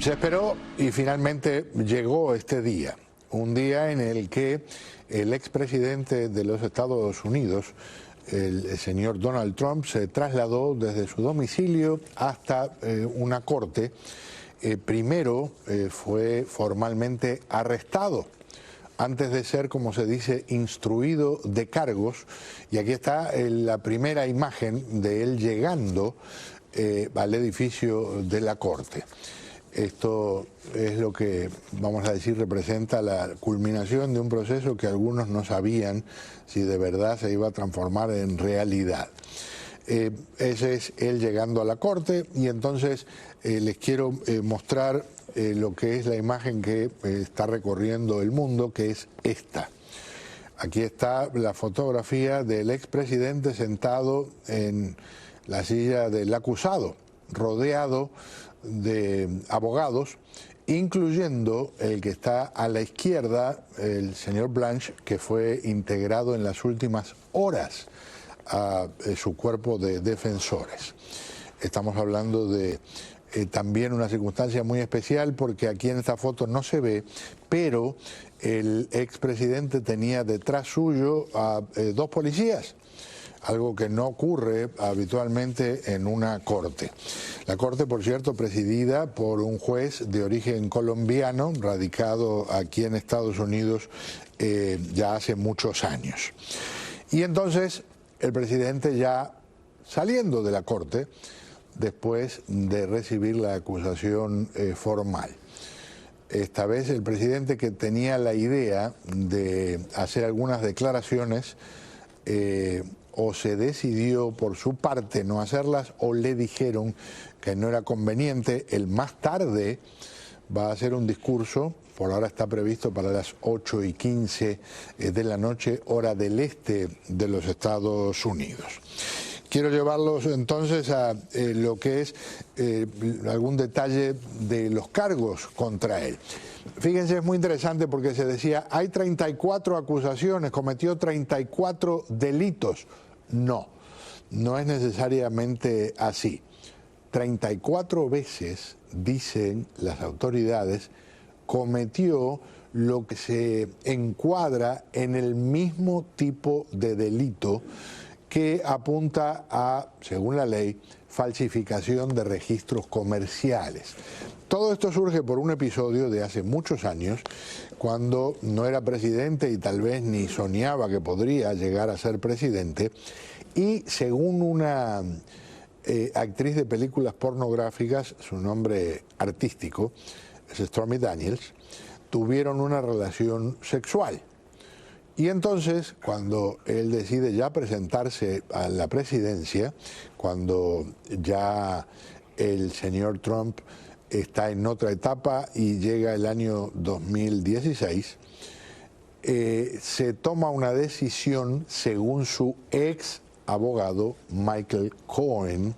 Se esperó y finalmente llegó este día, un día en el que el expresidente de los Estados Unidos, el señor Donald Trump, se trasladó desde su domicilio hasta una corte. Primero fue formalmente arrestado, antes de ser, como se dice, instruido de cargos. Y aquí está la primera imagen de él llegando al edificio de la corte. Esto es lo que, vamos a decir, representa la culminación de un proceso que algunos no sabían si de verdad se iba a transformar en realidad. Ese es él llegando a la corte, y entonces les quiero mostrar lo que es la imagen que está recorriendo el mundo, que es esta. Aquí está la fotografía del expresidente sentado en la silla del acusado, rodeado de abogados, incluyendo el que está a la izquierda, el señor Blanche, que fue integrado en las últimas horas a su cuerpo de defensores. Estamos hablando de también una circunstancia muy especial, porque aquí en esta foto no se ve, pero el expresidente tenía detrás suyo a dos policías, algo que no ocurre habitualmente en una corte. La corte, por cierto, presidida por un juez de origen colombiano, radicado aquí en Estados Unidos ya hace muchos años. Y entonces el presidente, ya saliendo de la corte, después de recibir la acusación formal. Esta vez el presidente, que tenía la idea de hacer algunas declaraciones, o se decidió por su parte no hacerlas, o le dijeron que no era conveniente. Él más tarde va a hacer un discurso, por ahora está previsto para las 8:15 de la noche, hora del este de los Estados Unidos. Quiero llevarlos entonces a lo que es algún detalle de los cargos contra él. Fíjense, es muy interesante porque se decía, hay 34 acusaciones, cometió 34 delitos. No, no es necesariamente así. 34 veces, dicen las autoridades, cometió lo que se encuadra en el mismo tipo de delito que apunta a, según la ley, falsificación de registros comerciales. Todo esto surge por un episodio de hace muchos años, cuando no era presidente y tal vez ni soñaba que podría llegar a ser presidente, y según una actriz de películas pornográficas, su nombre artístico es Stormy Daniels, tuvieron una relación sexual. Y entonces, cuando él decide ya presentarse a la presidencia, cuando ya el señor Trump está en otra etapa y llega el año 2016, se toma una decisión, según su ex abogado Michael Cohen,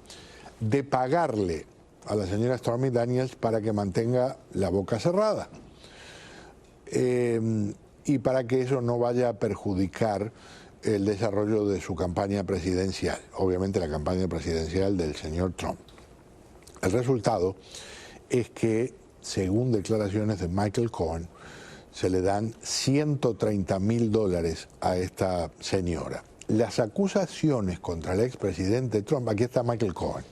de pagarle a la señora Stormy Daniels para que mantenga la boca cerrada. Y para que eso no vaya a perjudicar el desarrollo de su campaña presidencial, obviamente la campaña presidencial del señor Trump. El resultado es que, según declaraciones de Michael Cohen, se le dan $130.000 a esta señora. Las acusaciones contra el expresidente Trump, aquí está Michael Cohen,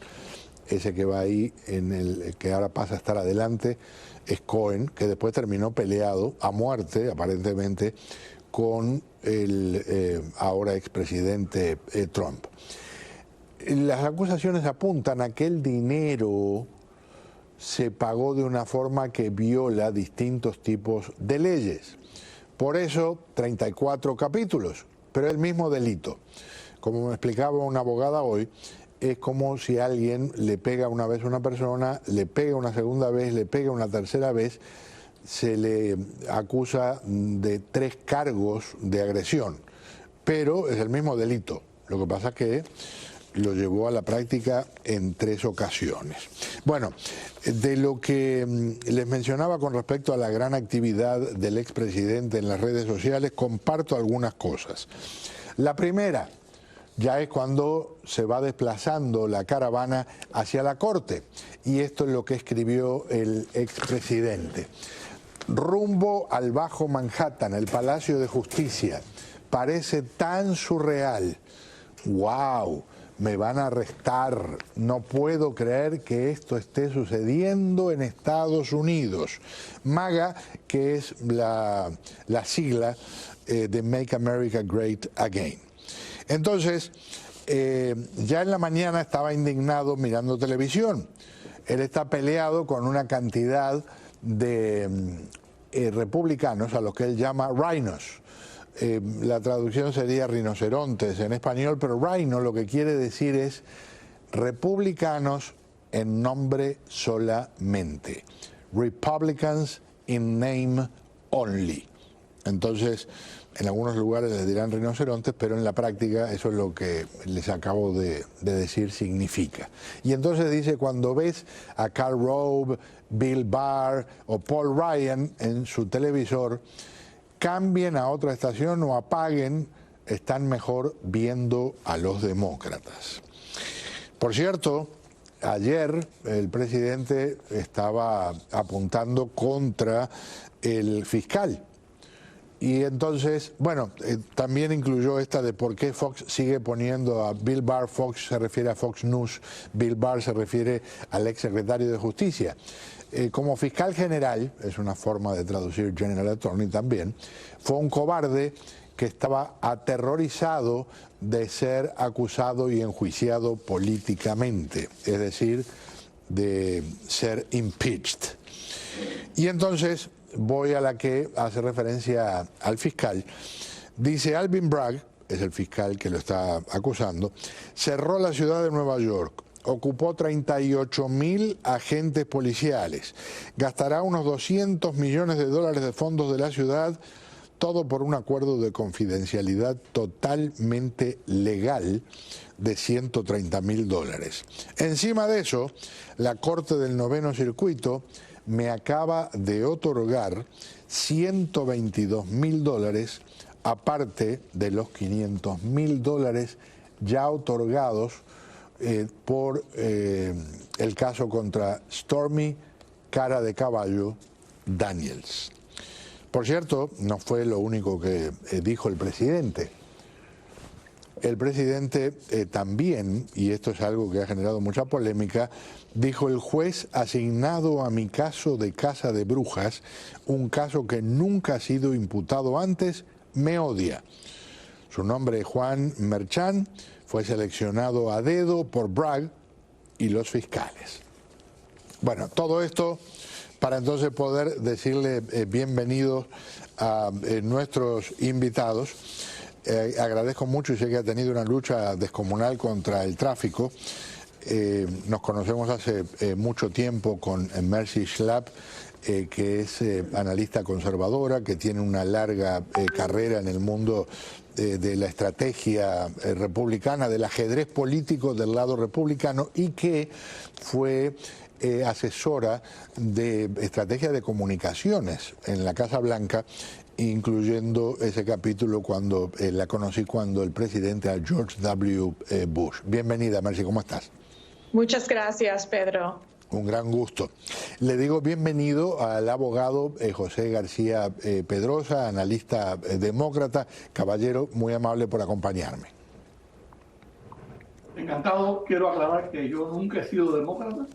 ese que va ahí, en el que ahora pasa a estar adelante, es Cohen, que después terminó peleado a muerte, aparentemente, con el ahora expresidente Trump. Las acusaciones apuntan a que el dinero se pagó de una forma que viola distintos tipos de leyes. Por eso, 34 capítulos, pero el mismo delito. Como me explicaba una abogada hoy, es como si alguien le pega una vez a una persona, le pega una segunda vez, le pega una tercera vez, se le acusa de 3 cargos de agresión, pero es el mismo delito. Lo que pasa es que lo llevó a la práctica en 3 ocasiones. Bueno, de lo que les mencionaba con respecto a la gran actividad del expresidente en las redes sociales, comparto algunas cosas. La primera, ya es cuando se va desplazando la caravana hacia la corte. Y esto es lo que escribió el expresidente. Rumbo al Bajo Manhattan, el Palacio de Justicia. Parece tan surreal. ¡Wow! Me van a arrestar. No puedo creer que esto esté sucediendo en Estados Unidos. MAGA, que es la sigla de Make America Great Again. Entonces, ya en la mañana estaba indignado mirando televisión. Él está peleado con una cantidad de republicanos a los que él llama rhinos. La traducción sería rinocerontes en español, pero rhino lo que quiere decir es republicanos en nombre solamente. Republicans in name only. Entonces, en algunos lugares les dirán rinocerontes, pero en la práctica eso es lo que les acabo de decir significa. Y entonces dice, cuando ves a Karl Rove, Bill Barr o Paul Ryan en su televisor, cambien a otra estación o apaguen, están mejor viendo a los demócratas. Por cierto, ayer el presidente estaba apuntando contra el fiscal. Y entonces, bueno, también incluyó esta de por qué Fox sigue poniendo a Bill Barr. Fox se refiere a Fox News, Bill Barr se refiere al exsecretario de Justicia. Como fiscal general, es una forma de traducir General Attorney también, fue un cobarde que estaba aterrorizado de ser acusado y enjuiciado políticamente, es decir, de ser impeached. Y entonces voy a la que hace referencia al fiscal. Dice Alvin Bragg, es el fiscal que lo está acusando, cerró la ciudad de Nueva York, ocupó 38.000 agentes policiales, gastará unos 200 millones de dólares de fondos de la ciudad, todo por un acuerdo de confidencialidad totalmente legal de 130.000 dólares. Encima de eso, la Corte del Noveno Circuito me acaba de otorgar 122.000 dólares, aparte de los 500.000 dólares ya otorgados por el caso contra Stormy Cara de Caballo Daniels. Por cierto, no fue lo único que dijo el presidente. El presidente también, y esto es algo que ha generado mucha polémica, dijo: el juez asignado a mi caso de Casa de Brujas, un caso que nunca ha sido imputado antes, me odia. Su nombre es Juan Merchan, fue seleccionado a dedo por Bragg y los fiscales. Bueno, todo esto para entonces poder decirle bienvenidos a nuestros invitados. Agradezco mucho y sé que ha tenido una lucha descomunal contra el tráfico. Nos conocemos hace mucho tiempo con Mercy Schlapp, que es analista conservadora, que tiene una larga carrera en el mundo de la estrategia republicana, del ajedrez político del lado republicano, y que fue asesora de estrategia de comunicaciones en la Casa Blanca, incluyendo ese capítulo cuando la conocí cuando el presidente era George W. Bush. Bienvenida, Mercy, ¿cómo estás? Muchas gracias, Pedro. Un gran gusto. Le digo bienvenido al abogado José García Pedrosa, analista demócrata. Caballero, muy amable por acompañarme. Encantado. Quiero aclarar que yo nunca he sido demócrata.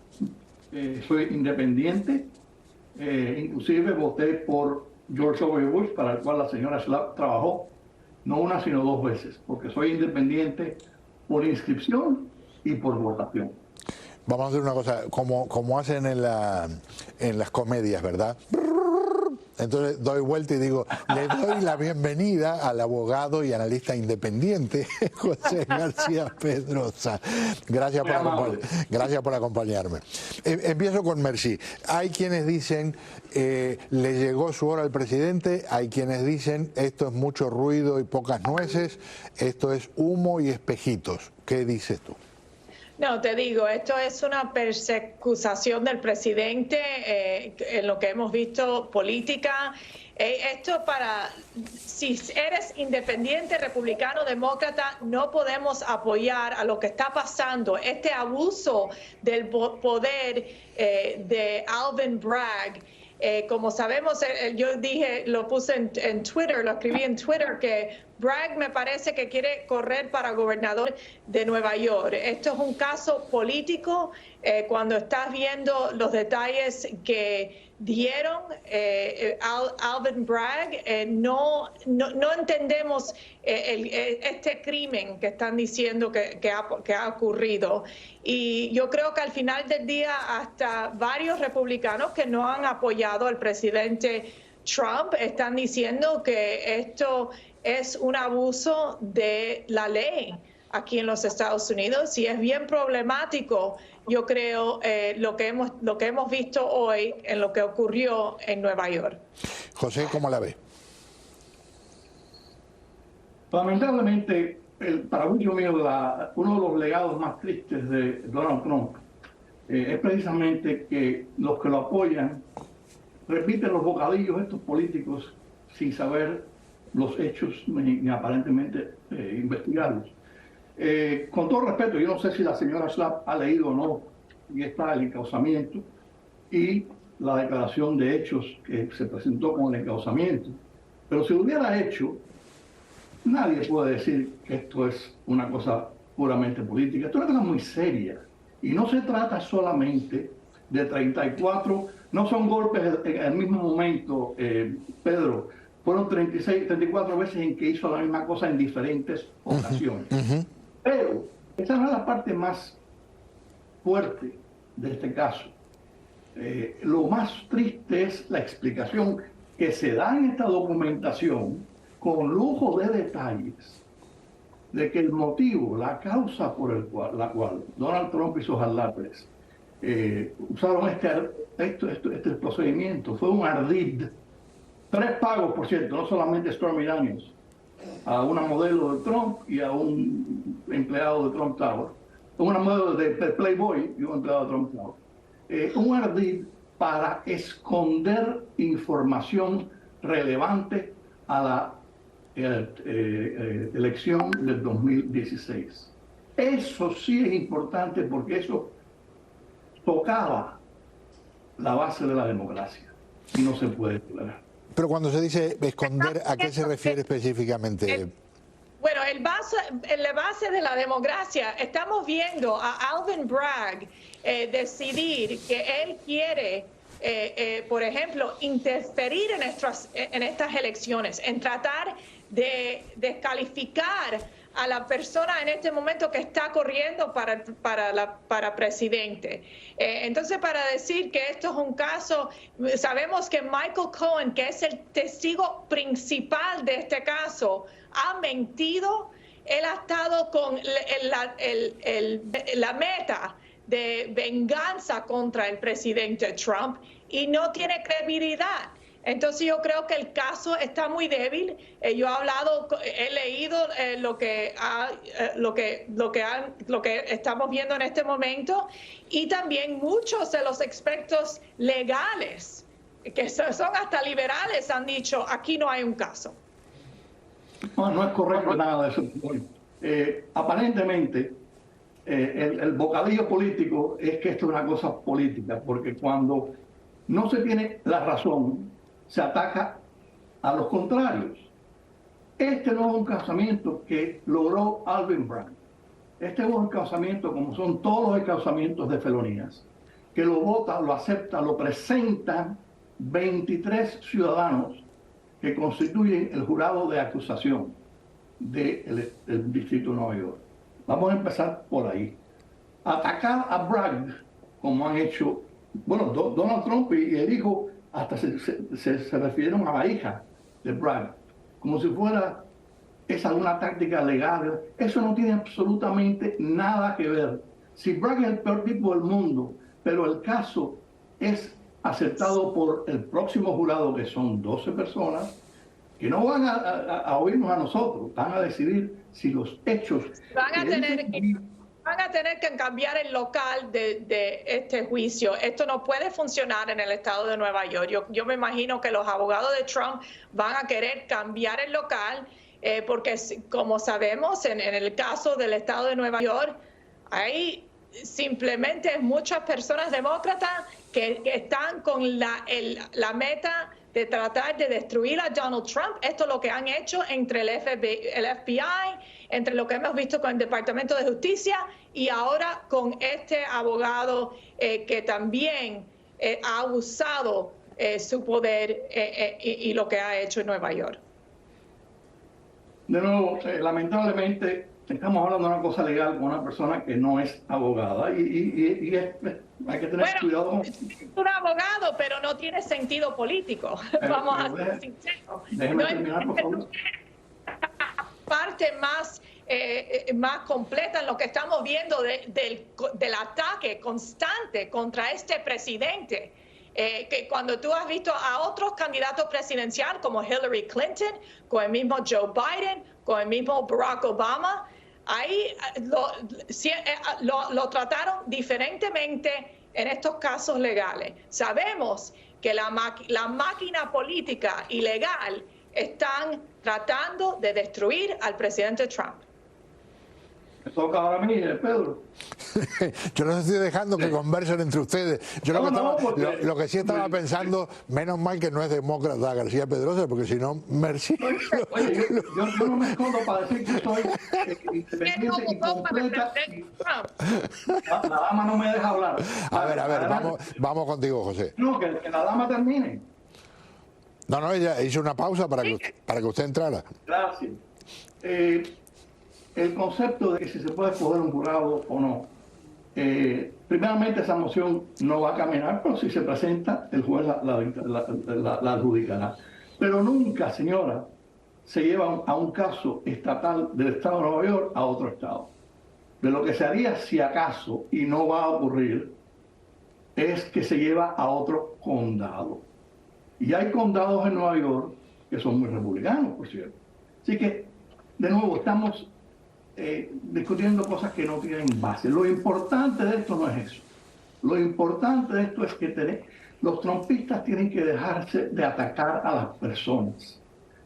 Soy independiente. Inclusive voté por George W. Bush, para el cual la señora Schlapp trabajó, no una sino dos veces, porque soy independiente por inscripción y por votación. Vamos a hacer una cosa, como hacen en las comedias, ¿verdad? Entonces doy vuelta y digo, le doy la bienvenida al abogado y analista independiente José García Pedrosa. Gracias por acompañarme. Empiezo con Mercy. Hay quienes dicen, le llegó su hora al presidente, hay quienes dicen, esto es mucho ruido y pocas nueces, esto es humo y espejitos. ¿Qué dices tú? No, te digo, esto es una persecución del presidente en lo que hemos visto política. Esto si eres independiente, republicano, demócrata, no podemos apoyar a lo que está pasando. Este abuso del poder de Alvin Bragg. Como sabemos, yo dije, lo puse en Twitter, lo escribí en Twitter, que Bragg me parece que quiere correr para gobernador de Nueva York. Esto es un caso político. Cuando estás viendo los detalles que dieron Alvin Bragg, no entendemos este crimen que están diciendo que ha ocurrido. Y yo creo que al final del día hasta varios republicanos que no han apoyado al presidente Trump están diciendo que esto es un abuso de la ley aquí en los Estados Unidos y es bien problemático, yo creo, lo que hemos visto hoy en lo que ocurrió en Nueva York. José, ¿cómo la ve? Lamentablemente, para mucho mío, uno de los legados más tristes de Donald Trump es precisamente que los que lo apoyan repiten los bocadillos estos políticos sin saber los hechos ni aparentemente investigarlos. Con todo respeto, yo no sé si la señora Schlapp ha leído o no, y está el encauzamiento y la declaración de hechos que se presentó con el encauzamiento, pero si lo hubiera hecho, nadie puede decir que esto es una cosa puramente política. Esto es una cosa muy seria y no se trata solamente de 34, no son golpes en el mismo momento, Pedro, fueron 34 veces en que hizo la misma cosa en diferentes ocasiones. Pero esa no es la parte más fuerte de este caso. Lo más triste es la explicación que se da en esta documentación con lujo de detalles de que el motivo, la causa por la cual Donald Trump y sus adláteres usaron este procedimiento fue un ardid. 3 pagos, por cierto, no solamente Stormy Daniels, a una modelo de Trump y a un empleado de Trump Tower, una modelo de Playboy y un empleado de Trump Tower. Un ardid para esconder información relevante a la elección del 2016. Eso sí es importante porque eso tocaba la base de la democracia y no se puede tolerar. Pero cuando se dice esconder, ¿a qué se refiere específicamente? Bueno, la base de la democracia, estamos viendo a Alvin Bragg decidir que él quiere, por ejemplo, interferir en estas elecciones, en tratar de descalificar a la persona en este momento que está corriendo para presidente. Entonces, para decir que esto es un caso, sabemos que Michael Cohen, que es el testigo principal de este caso, ha mentido. Él ha estado con la meta de venganza contra el presidente Trump y no tiene credibilidad. Entonces yo creo que el caso está muy débil. Yo he leído lo que estamos viendo en este momento y también muchos de los expertos legales, que son hasta liberales, han dicho aquí no hay un caso. No es correcto nada de eso. Aparentemente, el bocadillo político es que esto es una cosa política, porque cuando no se tiene la razón, se ataca a los contrarios. Este no es un encauzamiento que logró Alvin Bragg. Este es un encauzamiento, como son todos los encauzamientos de felonías, que lo vota, lo acepta, lo presentan 23 ciudadanos que constituyen el jurado de acusación del Distrito de Nueva York. Vamos a empezar por ahí. Atacar a Bragg, como han hecho, bueno, Donald Trump y el hijo, hasta se refirieron a la hija de Bragg, como si fuera alguna táctica legal. Eso no tiene absolutamente nada que ver. Si Bragg es el peor tipo del mundo, pero el caso es aceptado por el próximo jurado, que son 12 personas, que no van a oírnos a nosotros, van a decidir si los hechos... Van a tener van a tener que cambiar el local de este juicio. Esto no puede funcionar en el estado de Nueva York. Yo me imagino que los abogados de Trump van a querer cambiar el local porque, como sabemos, en el caso del estado de Nueva York, hay simplemente muchas personas demócratas que están con la meta de tratar de destruir a Donald Trump. Esto es lo que han hecho entre el FBI, entre lo que hemos visto con el Departamento de Justicia y ahora con este abogado que también ha usado su poder y lo que ha hecho en Nueva York. De nuevo, lamentablemente estamos hablando de una cosa legal con una persona que no es abogada hay que tener cuidado. Es un abogado, pero no tiene sentido político. Vamos a ser sinceros. Déjeme terminar, por favor. Parte más completa en lo que estamos viendo del ataque constante contra este presidente. Que cuando tú has visto a otros candidatos presidenciales como Hillary Clinton, con el mismo Joe Biden, con el mismo Barack Obama, ahí lo trataron diferentemente en estos casos legales. Sabemos que la máquina política y legal están tratando de destruir al presidente Trump. Me toca ahora a mí, Pedro. Yo no estoy dejando que conversen entre ustedes. Yo lo que sí estaba pensando, menos mal que no es demócrata García Pedrosa, porque si no, merci. Oye, yo no me escondo para decir que soy independiente y completa. La dama no me deja hablar. A ver, vamos contigo, José. No, que la dama termine. No, ella hizo una pausa para que usted entrara. Gracias. El concepto de que si se puede escoger un jurado o no, primeramente esa moción no va a caminar, pero si se presenta, el juez la adjudicará. Pero nunca, señora, se lleva a un caso estatal del estado de Nueva York a otro estado. De lo que se haría, si acaso, y no va a ocurrir, es que se lleva a otro condado. Y hay condados en Nueva York que son muy republicanos, por cierto. Así que, de nuevo, estamos discutiendo cosas que no tienen base. Lo importante de esto no es eso. Lo importante de esto es que los trumpistas tienen que dejarse de atacar a las personas,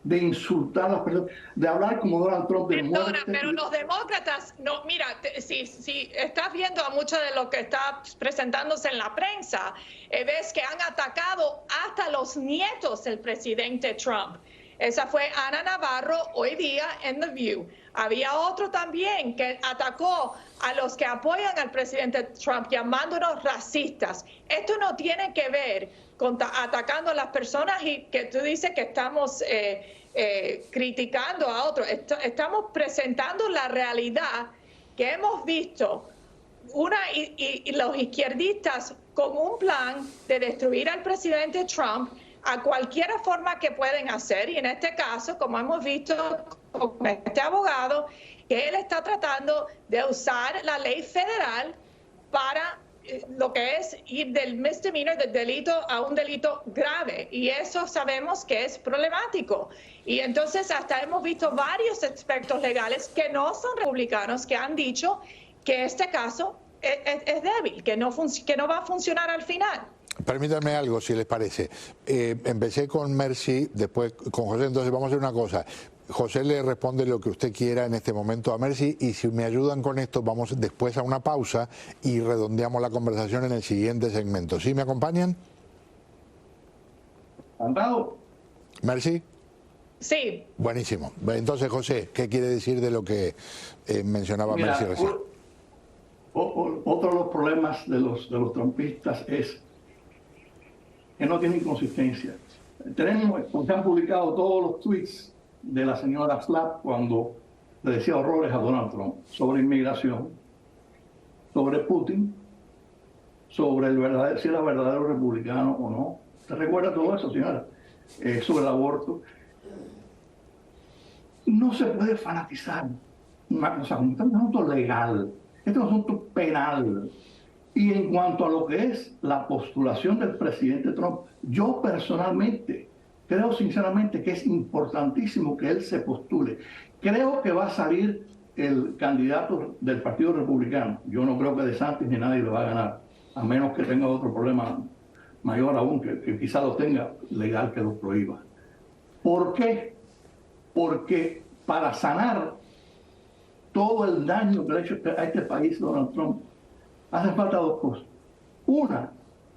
de insultar a las personas, de hablar como Donald Trump de muerte. Pero los demócratas, no, mira, si estás viendo a mucho de lo que está presentándose en la prensa, ves que han atacado hasta los nietos del presidente Trump. Esa fue Ana Navarro hoy día en The View. Había otro también que atacó a los que apoyan al presidente Trump, llamándonos racistas. Esto no tiene que ver con atacando a las personas y que tú dices que estamos criticando a otros. Estamos presentando la realidad que hemos visto y los izquierdistas con un plan de destruir al presidente Trump a cualquier forma que pueden hacer, y en este caso, como hemos visto con este abogado, que él está tratando de usar la ley federal para lo que es ir del misdemeanor, del delito, a un delito grave, y eso sabemos que es problemático. Y entonces hasta hemos visto varios expertos legales que no son republicanos que han dicho que este caso es débil, que no va a funcionar al final. Permítanme algo, si les parece. Empecé con Merci, después con José, entonces vamos a hacer una cosa. José le responde lo que usted quiera en este momento a Merci, y si me ayudan con esto, vamos después a una pausa y redondeamos la conversación en el siguiente segmento. ¿Sí me acompañan? ¿Andado? Merci. Sí. Buenísimo. Entonces, José, ¿qué quiere decir de lo que mencionaba Merci recién? Otro de los problemas de los trumpistas es que no tienen consistencia. Se han publicado todos los tweets de la señora Slapp cuando le decía horrores a Donald Trump sobre inmigración, sobre Putin, sobre si era verdadero republicano o no. ¿Se recuerda todo eso, señora? Sobre el aborto. No se puede fanatizar una cosa como este es un asunto legal, este es un asunto penal. Y en cuanto a lo que es la postulación del presidente Trump, yo personalmente creo sinceramente que es importantísimo que él se postule. Creo que va a salir el candidato del Partido Republicano, yo no creo que DeSantis ni nadie lo va a ganar, a menos que tenga otro problema mayor aún, que quizá lo tenga legal que lo prohíba. ¿Por qué? Porque para sanar todo el daño que le ha hecho a este país Donald Trump, hace falta dos cosas. Una,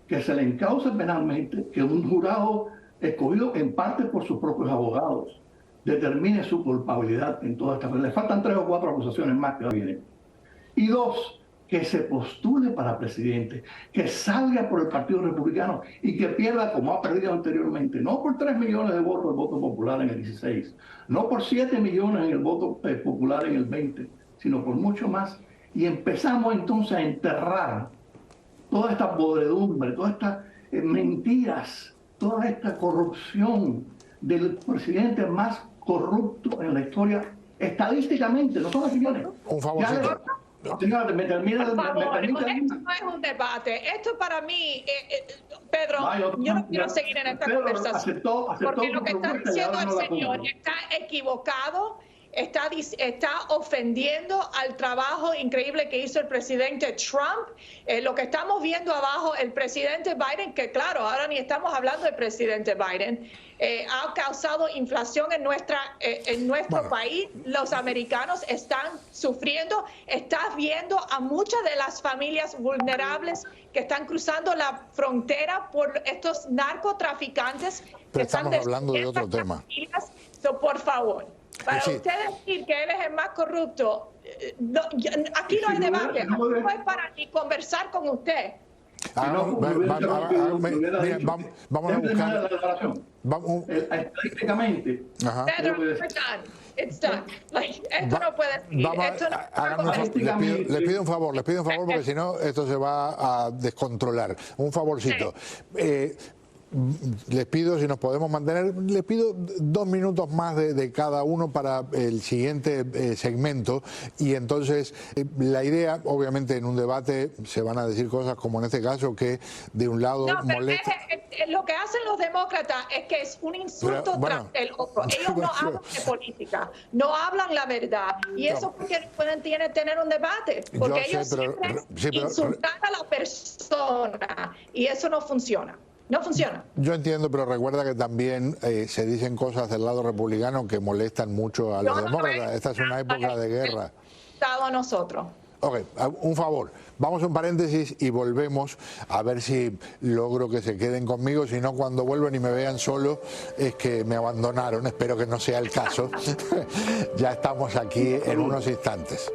que se le encauce penalmente, que un jurado escogido en parte por sus propios abogados determine su culpabilidad en toda esta. Le faltan 3 o 4 acusaciones más que vienen. Y dos, que se postule para presidente, que salga por el Partido Republicano y que pierda como ha perdido anteriormente, no por 3 millones de votos el voto popular en el 16, no por 7 millones en el voto popular en el 20, sino por mucho más. Y empezamos entonces a enterrar toda esta podredumbre, todas estas mentiras, toda esta corrupción del presidente más corrupto en la historia, estadísticamente, no son opiniones. Un favorcito. Señora, me termina Por favor, el... esto no es un debate. Esto para mí, Pedro, yo no quiero seguir en esta conversación. Porque lo que está diciendo el señor está equivocado, está ofendiendo al trabajo increíble que hizo el presidente Trump. Lo que estamos viendo abajo, el presidente Biden, que claro, ahora ni estamos hablando del presidente Biden, ha causado inflación en nuestro país. Los americanos están sufriendo. Estás viendo a muchas de las familias vulnerables que están cruzando la frontera por estos narcotraficantes. Pero estamos hablando de otro tema. Por favor. Para sí. usted decir que él es el más corrupto, aquí no hay debate. Aquí no es para ni conversar con usted. Vamos a buscar. Estadísticamente. Pedro, it's done. Esto no puede seguir. Les pido un favor porque si no esto se va a descontrolar. Un favorcito. Les pido, si nos podemos mantener, les pido 2 minutos más de cada uno para el siguiente segmento, y entonces la idea, obviamente en un debate se van a decir cosas como en este caso, que de un lado molesta. Lo que hacen los demócratas es que es un insulto tras el otro. Ellos no hablan de política, no hablan la verdad, y eso porque no pueden tener un debate, porque ellos insultan a la persona y eso no funciona. No funciona. Yo entiendo, pero recuerda que también se dicen cosas del lado republicano que molestan mucho a los demócratas. Esta es una época de guerra. A nosotros. Ok, un favor. Vamos a un paréntesis y volvemos a ver si logro que se queden conmigo. Si no, cuando vuelvan y me vean solo, es que me abandonaron. Espero que no sea el caso. Ya estamos aquí en unos instantes.